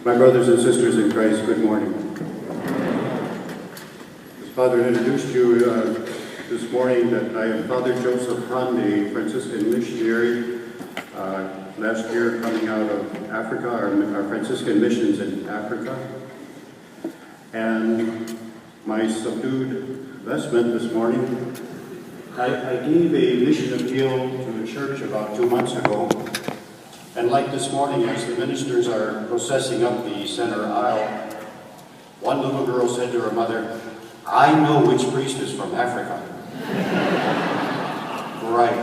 My brothers and sisters in Christ, good morning. As Father introduced you this morning, that I am Father Joseph Hund, a Franciscan missionary, last year coming out of Africa, our Franciscan missions in Africa. And my subdued vestment this morning, I gave a mission appeal to a church about 2 months ago. And like this morning, as the ministers are processing up the center aisle, one little girl said to her mother, "I know which priest is from Africa." Right.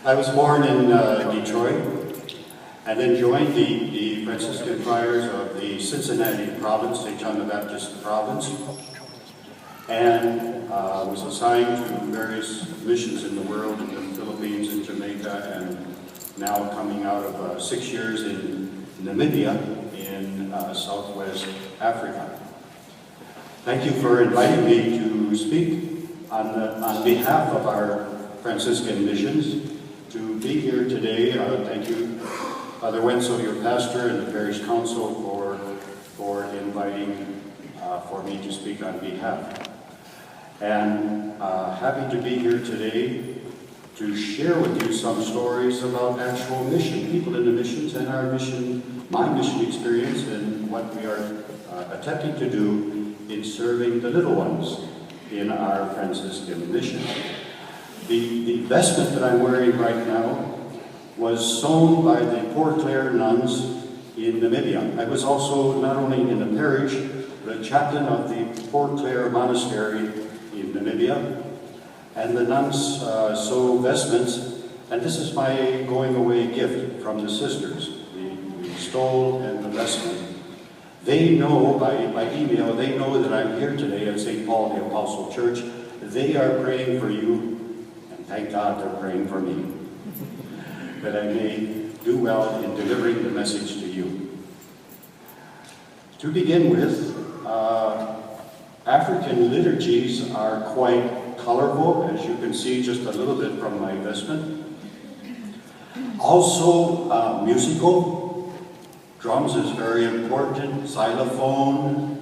I was born in Detroit and then joined the Franciscan friars of the Cincinnati province, St. John the Baptist province, and was assigned to various missions in the world, in the Philippines and Jamaica, and now coming out of 6 years in Namibia in Southwest Africa. Thank you for inviting me to speak on behalf of our Franciscan missions. To be here today, thank you, Father Wenzel, your pastor, and the parish council for inviting for me to speak on behalf. And happy to be here today to share with you some stories about actual mission, people in the missions, and my mission experience, and what we are attempting to do in serving the little ones in our Franciscan mission. The vestment that I'm wearing right now was sewn by the Poor Clare nuns in Namibia. I was also not only in the parish, but a chaplain of the Poor Clare Monastery in Namibia, and the nuns sew vestments, and this is my going away gift from the sisters, the stole and the vestment. They know by email, they know that I'm here today at St. Paul the Apostle Church. They are praying for you, and thank God they're praying for me, that I may do well in delivering the message to you. To begin with, African liturgies are quite colorful, as you can see just a little bit from my vestment. Also musical. Drums is very important, xylophone,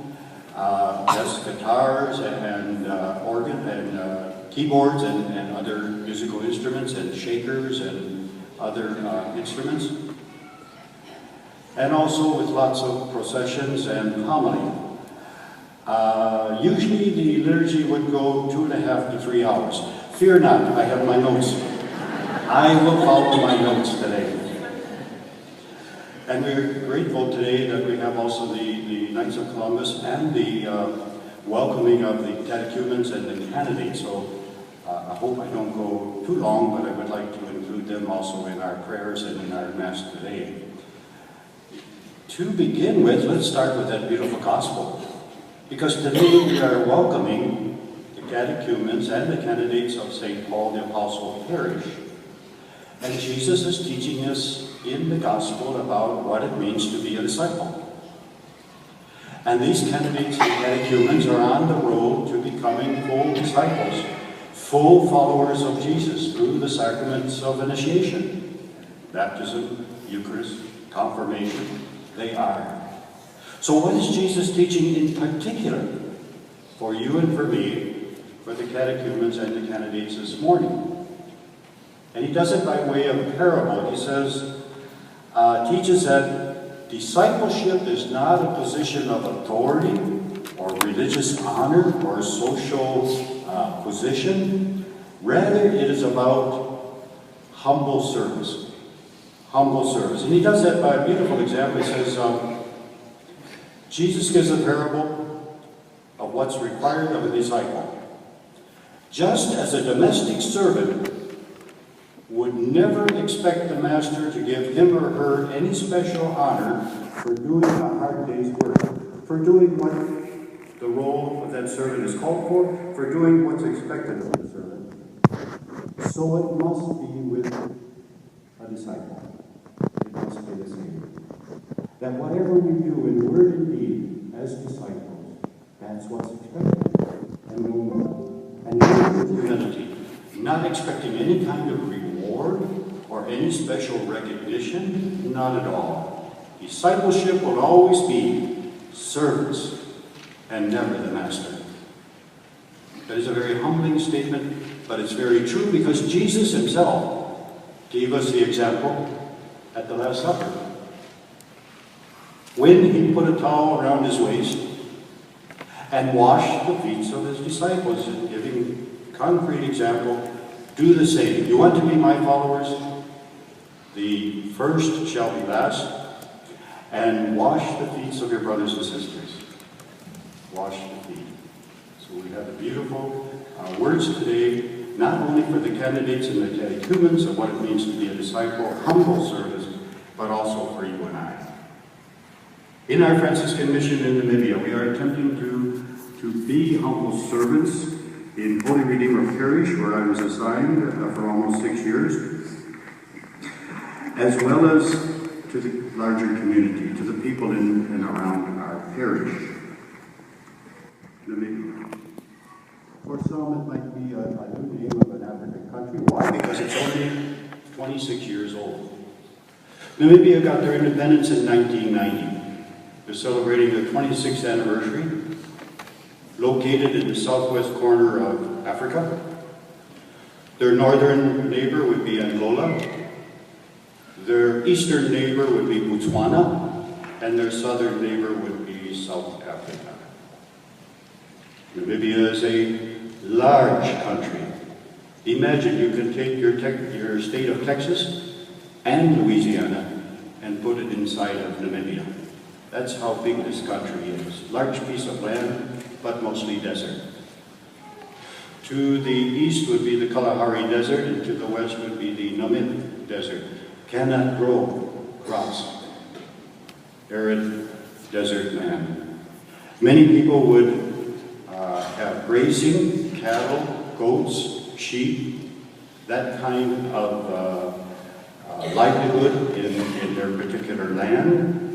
yes, guitars and organ and keyboards and other musical instruments, and shakers and other instruments. And also with lots of processions and homily. Usually the liturgy would go 2.5 to 3 hours. Fear not, I have my notes. I will follow my notes today. And we're grateful today that we have also the Knights of Columbus and the welcoming of the catechumens and the candidates. So I hope I don't go too long, but I would like to include them also in our prayers and in our Mass today. To begin with, let's start with that beautiful gospel. Because today we are welcoming the catechumens and the candidates of St. Paul the Apostle Parish. And Jesus is teaching us in the gospel about what it means to be a disciple. And these candidates and catechumens are on the road to becoming full disciples, full followers of Jesus through the sacraments of initiation, baptism, Eucharist, confirmation. They are. So what is Jesus teaching in particular for you and for me, for the catechumens and the candidates this morning? And he does it by way of a parable. He says, teaches that discipleship is not a position of authority or religious honor or social position. Rather, it is about humble service. Humble service. And he does that by a beautiful example. He says, Jesus gives a parable of what's required of a disciple. Just as a domestic servant would never expect the master to give him or her any special honor for doing a hard day's work, for doing what the role of that servant is called for doing what's expected of the servant. So it must be with a disciple. It must be the same. That whatever we do in word and deed as disciples, that's what's expected, and no more. And with humility, not expecting any kind of reward or any special recognition, not at all. Discipleship will always be service and never the master. That is a very humbling statement, but it's very true because Jesus himself gave us the example at the Last Supper. When he put a towel around his waist and washed the feet of his disciples, giving concrete example, do the same. You want to be my followers? The first shall be last, and wash the feet of your brothers and sisters. Wash the feet. So we have the beautiful words today, not only for the candidates and the catechumens of what it means to be a disciple, humble service, but also for you and I. In our Franciscan mission in Namibia, we are attempting to be humble servants in Holy Redeemer Parish, where I was assigned for almost 6 years, as well as to the larger community, to the people in and around our parish. Namibia. For some, it might be a new name of an African country. Why? Because it's only 26 years old. Namibia got their independence in 1990. They're celebrating their 26th anniversary. Located in the southwest corner of Africa. Their northern neighbor would be Angola. Their eastern neighbor would be Botswana. And their southern neighbor would be South Africa. Namibia is a large country. Imagine you can take your state of Texas and Louisiana and put it inside of Namibia. That's how big this country is. Large piece of land, but mostly desert. To the east would be the Kalahari Desert, and to the west would be the Namib Desert. Cannot grow crops. Arid desert land. Many people would have grazing, cattle, goats, sheep, that kind of livelihood in their particular land.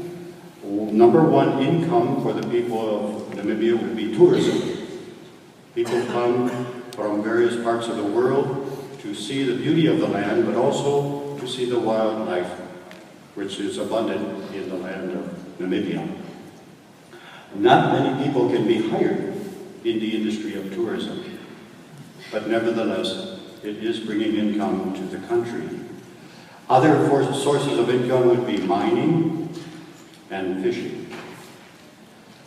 Number one income for the people of Namibia would be tourism. People come from various parts of the world to see the beauty of the land, but also to see the wildlife, which is abundant in the land of Namibia. Not many people can be hired in the industry of tourism, but nevertheless, it is bringing income to the country. Other sources of income would be mining and fishing.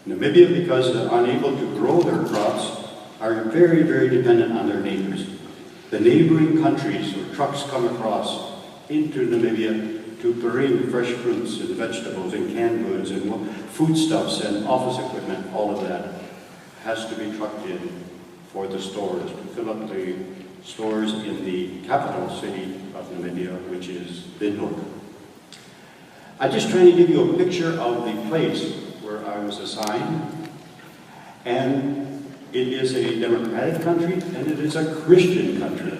Namibia, because they're unable to grow their crops, are very, very dependent on their neighbors. The neighboring countries where trucks come across into Namibia to bring fresh fruits and vegetables and canned goods and foodstuffs and office equipment, all of that has to be trucked in for the stores, to fill up the stores in the capital city of Namibia, which is Windhoek. I'm just trying to give you a picture of the place where I was assigned. And it is a democratic country, and it is a Christian country.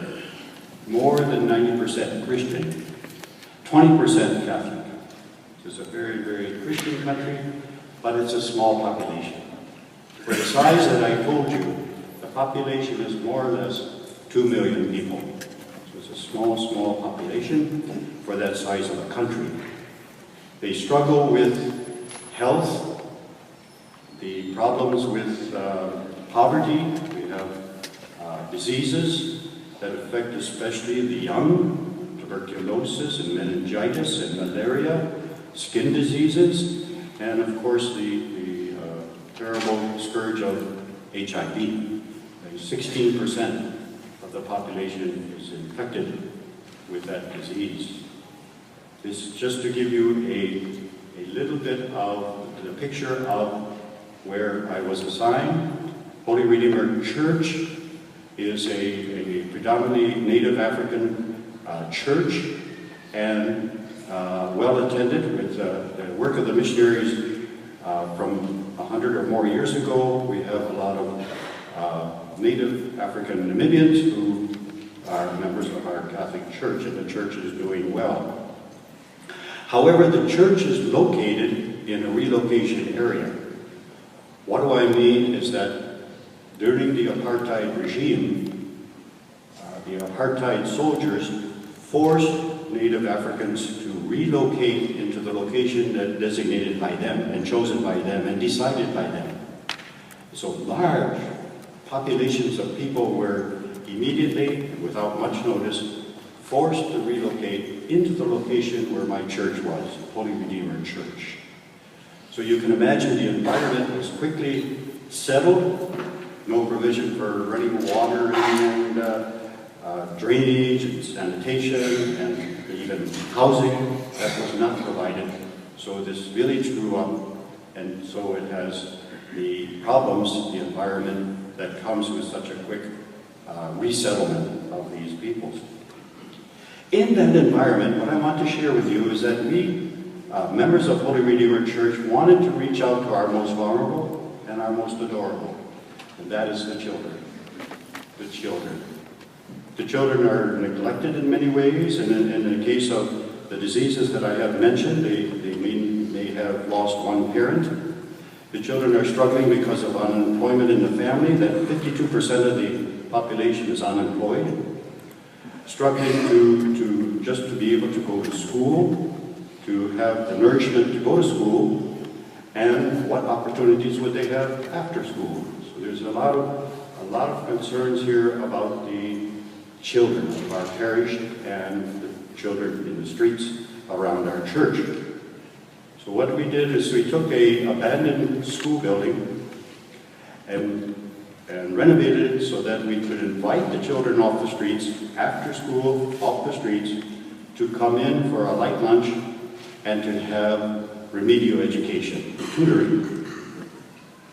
More than 90% Christian, 20% Catholic. It's a very, very Christian country, but it's a small population. For the size that I told you, the population is more or less 2 million people. So it's a small, small population for that size of a country. They struggle with health, the problems with poverty. We have diseases that affect especially the young, tuberculosis and meningitis and malaria, skin diseases, and of course the terrible scourge of HIV. 16% of the population is infected with that disease. This is just to give you a little bit of the picture of where I was assigned. Holy Redeemer Church is a predominantly Native African church, and well attended with the work of the missionaries from 100 or more years ago. We have a lot of Native African Namibians who are members of our Catholic Church, and the church is doing well. However, the church is located in a relocation area. What do I mean is that during the apartheid regime, the apartheid soldiers forced native Africans to relocate into the location that designated by them and chosen by them and decided by them. So large populations of people were immediately, without much notice, forced to relocate into the location where my church was, Holy Redeemer Church. So you can imagine the environment was quickly settled, no provision for running water and drainage and sanitation and even housing. That was not provided. So this village grew up, and so it has the problems, the environment that comes with such a quick resettlement of these peoples. In that environment, what I want to share with you is that we, members of Holy Redeemer Church, wanted to reach out to our most vulnerable and our most adorable, and that is the children. The children. The children are neglected in many ways, and in the case of the diseases that I have mentioned, they may have lost one parent. The children are struggling because of unemployment in the family, that 52% of the population is unemployed. Struggling to be able to go to school, to have the nourishment to go to school, and what opportunities would they have after school. So there's a lot of concerns here about the children of our parish and the children in the streets around our church. So what we did is we took an abandoned school building and renovated it so that we could invite the children off the streets, after school, off the streets, to come in for a light lunch and to have remedial education, tutoring.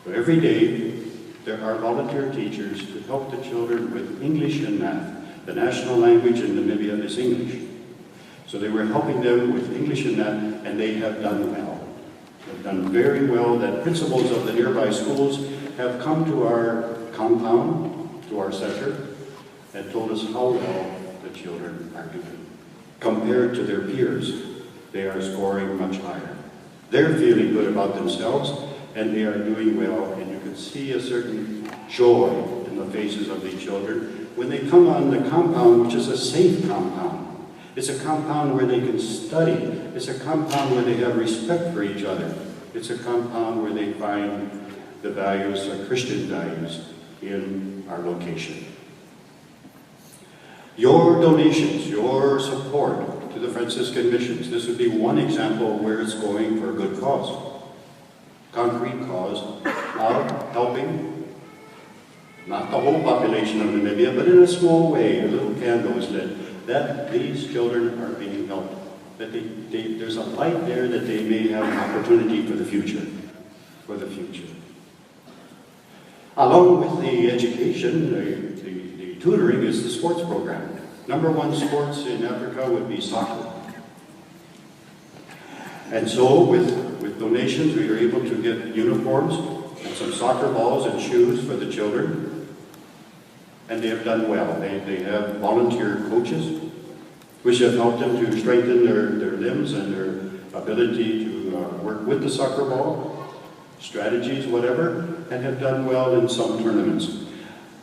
So every day, there are volunteer teachers to help the children with English and math. The national language in Namibia is English. So they were helping them with English and math, and they have done well. They've done very well. That principals of the nearby schools have come to our compound, to our center, and told us how well the children are doing. Compared to their peers, they are scoring much higher. They're feeling good about themselves, and they are doing well, and you can see a certain joy in the faces of these children when they come on the compound, which is a safe compound. It's a compound where they can study. It's a compound where they have respect for each other. It's a compound where they find the values, the Christian values, in our location. Your donations, your support to the Franciscan missions, this would be one example where it's going for a good cause. Concrete cause of helping, not the whole population of Namibia, but in a small way, a little candle is lit, that these children are being helped. That there's a light there that they may have an opportunity for the future. For the future. Along with the education, the tutoring is the sports program. Number one sports in Africa would be soccer. And so with donations, we were able to get uniforms and some soccer balls and shoes for the children. And they have done well. They have volunteer coaches, which have helped them to strengthen their limbs and their ability to work with the soccer ball, strategies, whatever, and have done well in some tournaments.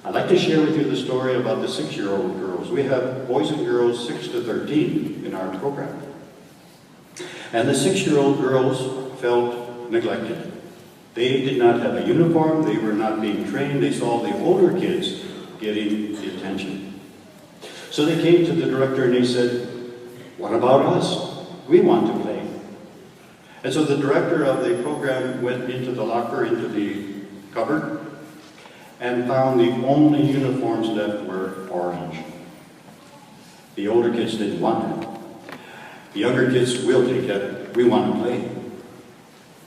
I'd like to share with you the story about the 6-year-old girls. We have boys and girls 6 to 13 in our program. And the 6-year-old girls felt neglected. They did not have a uniform, they were not being trained, they saw the older kids getting the attention. So they came to the director and they said, "What about us? We want to play." And so the director of the program went into the locker, into the cupboard, and found the only uniforms left were orange. The older kids didn't want it. The younger kids will take it. We want to play.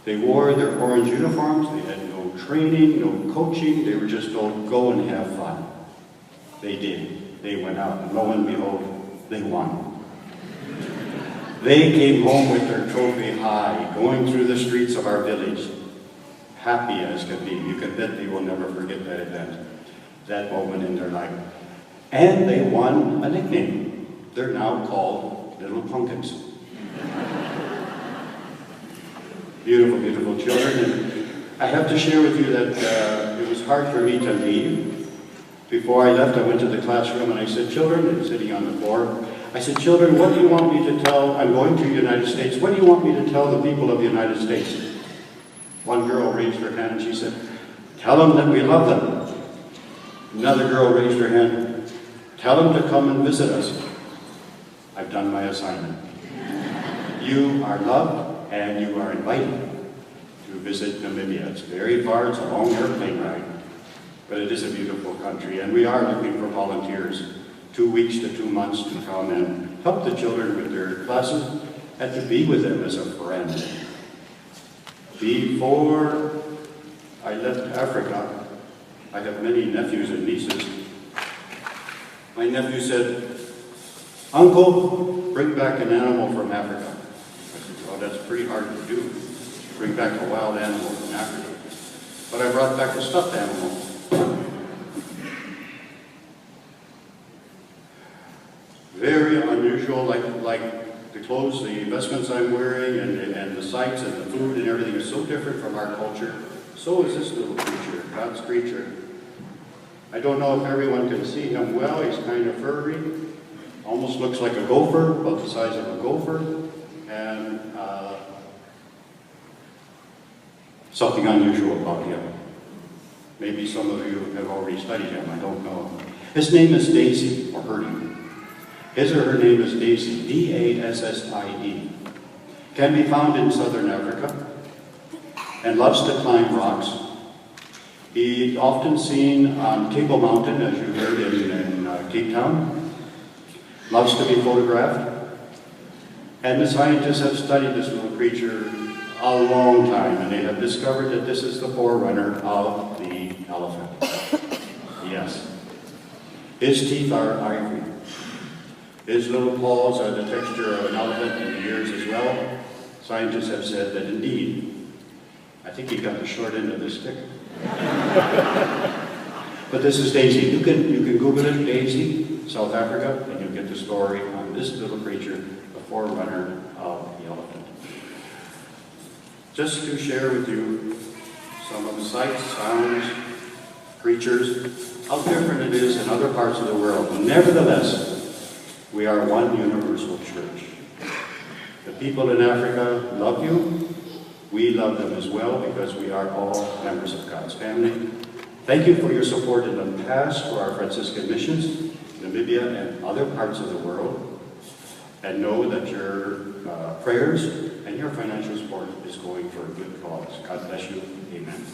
They wore their orange uniforms. They had no training, no coaching. They were just told, go and have fun. They did. They went out, and lo and behold, they won. They came home with their trophy high, going through the streets of our village, happy as could be. You can bet they will never forget that event, that moment in their life. And they won a nickname. They're now called Little Pumpkins. Beautiful, beautiful children. And I have to share with you that it was hard for me to leave. Before I left, I went to the classroom and I said, "Children," they're sitting on the floor, I said, children, what do you want me to tell? I'm going to the United States. What do you want me to tell the people of the United States? One girl raised her hand and she said, tell them that we love them. Another girl raised her hand, tell them to come and visit us. I've done my assignment. You are loved and you are invited to visit Namibia. It's very far, it's a long airplane ride, but it is a beautiful country, and we are looking for volunteers, 2 weeks to 2 months, to come and help the children with their classes and to be with them as a friend. Before I left Africa, I have many nephews and nieces. My nephew said, Uncle, bring back an animal from Africa. I said, well, that's pretty hard to do, bring back a wild animal from Africa. But I brought back a stuffed animal. Very unusual, like the clothes, the investments I'm wearing, and the sights and the food and everything is so different from our culture. So is this little creature, God's creature. I don't know if everyone can see him well. He's kind of furry. Almost looks like a gopher, about the size of a gopher. And something unusual about him. Maybe some of you have already studied him, I don't know. His name is Daisy, or her name. His or her name is Daisy, D-A-S-S-I-E. Can be found in southern Africa and loves to climb rocks. He's often seen on Table Mountain, as you heard in Cape Town. Loves to be photographed. And the scientists have studied this little creature a long time, and they have discovered that this is the forerunner of the elephant. Yes. His teeth are ivory. His little paws are the texture of an elephant, and the ears as well. Scientists have said that indeed, I think he got the short end of the stick. But this is Daisy. You can Google it, Daisy, South Africa, and you'll get the story on this little creature, the forerunner of the elephant. Just to share with you some of the sights, sounds, creatures, how different it is in other parts of the world. Nevertheless, we are one universal church. The people in Africa love you. We love them as well because we are all members of God's family. Thank you for your support in the past for our Franciscan missions, Namibia and other parts of the world. And know that your prayers and your financial support is going for a good cause. God bless you. Amen.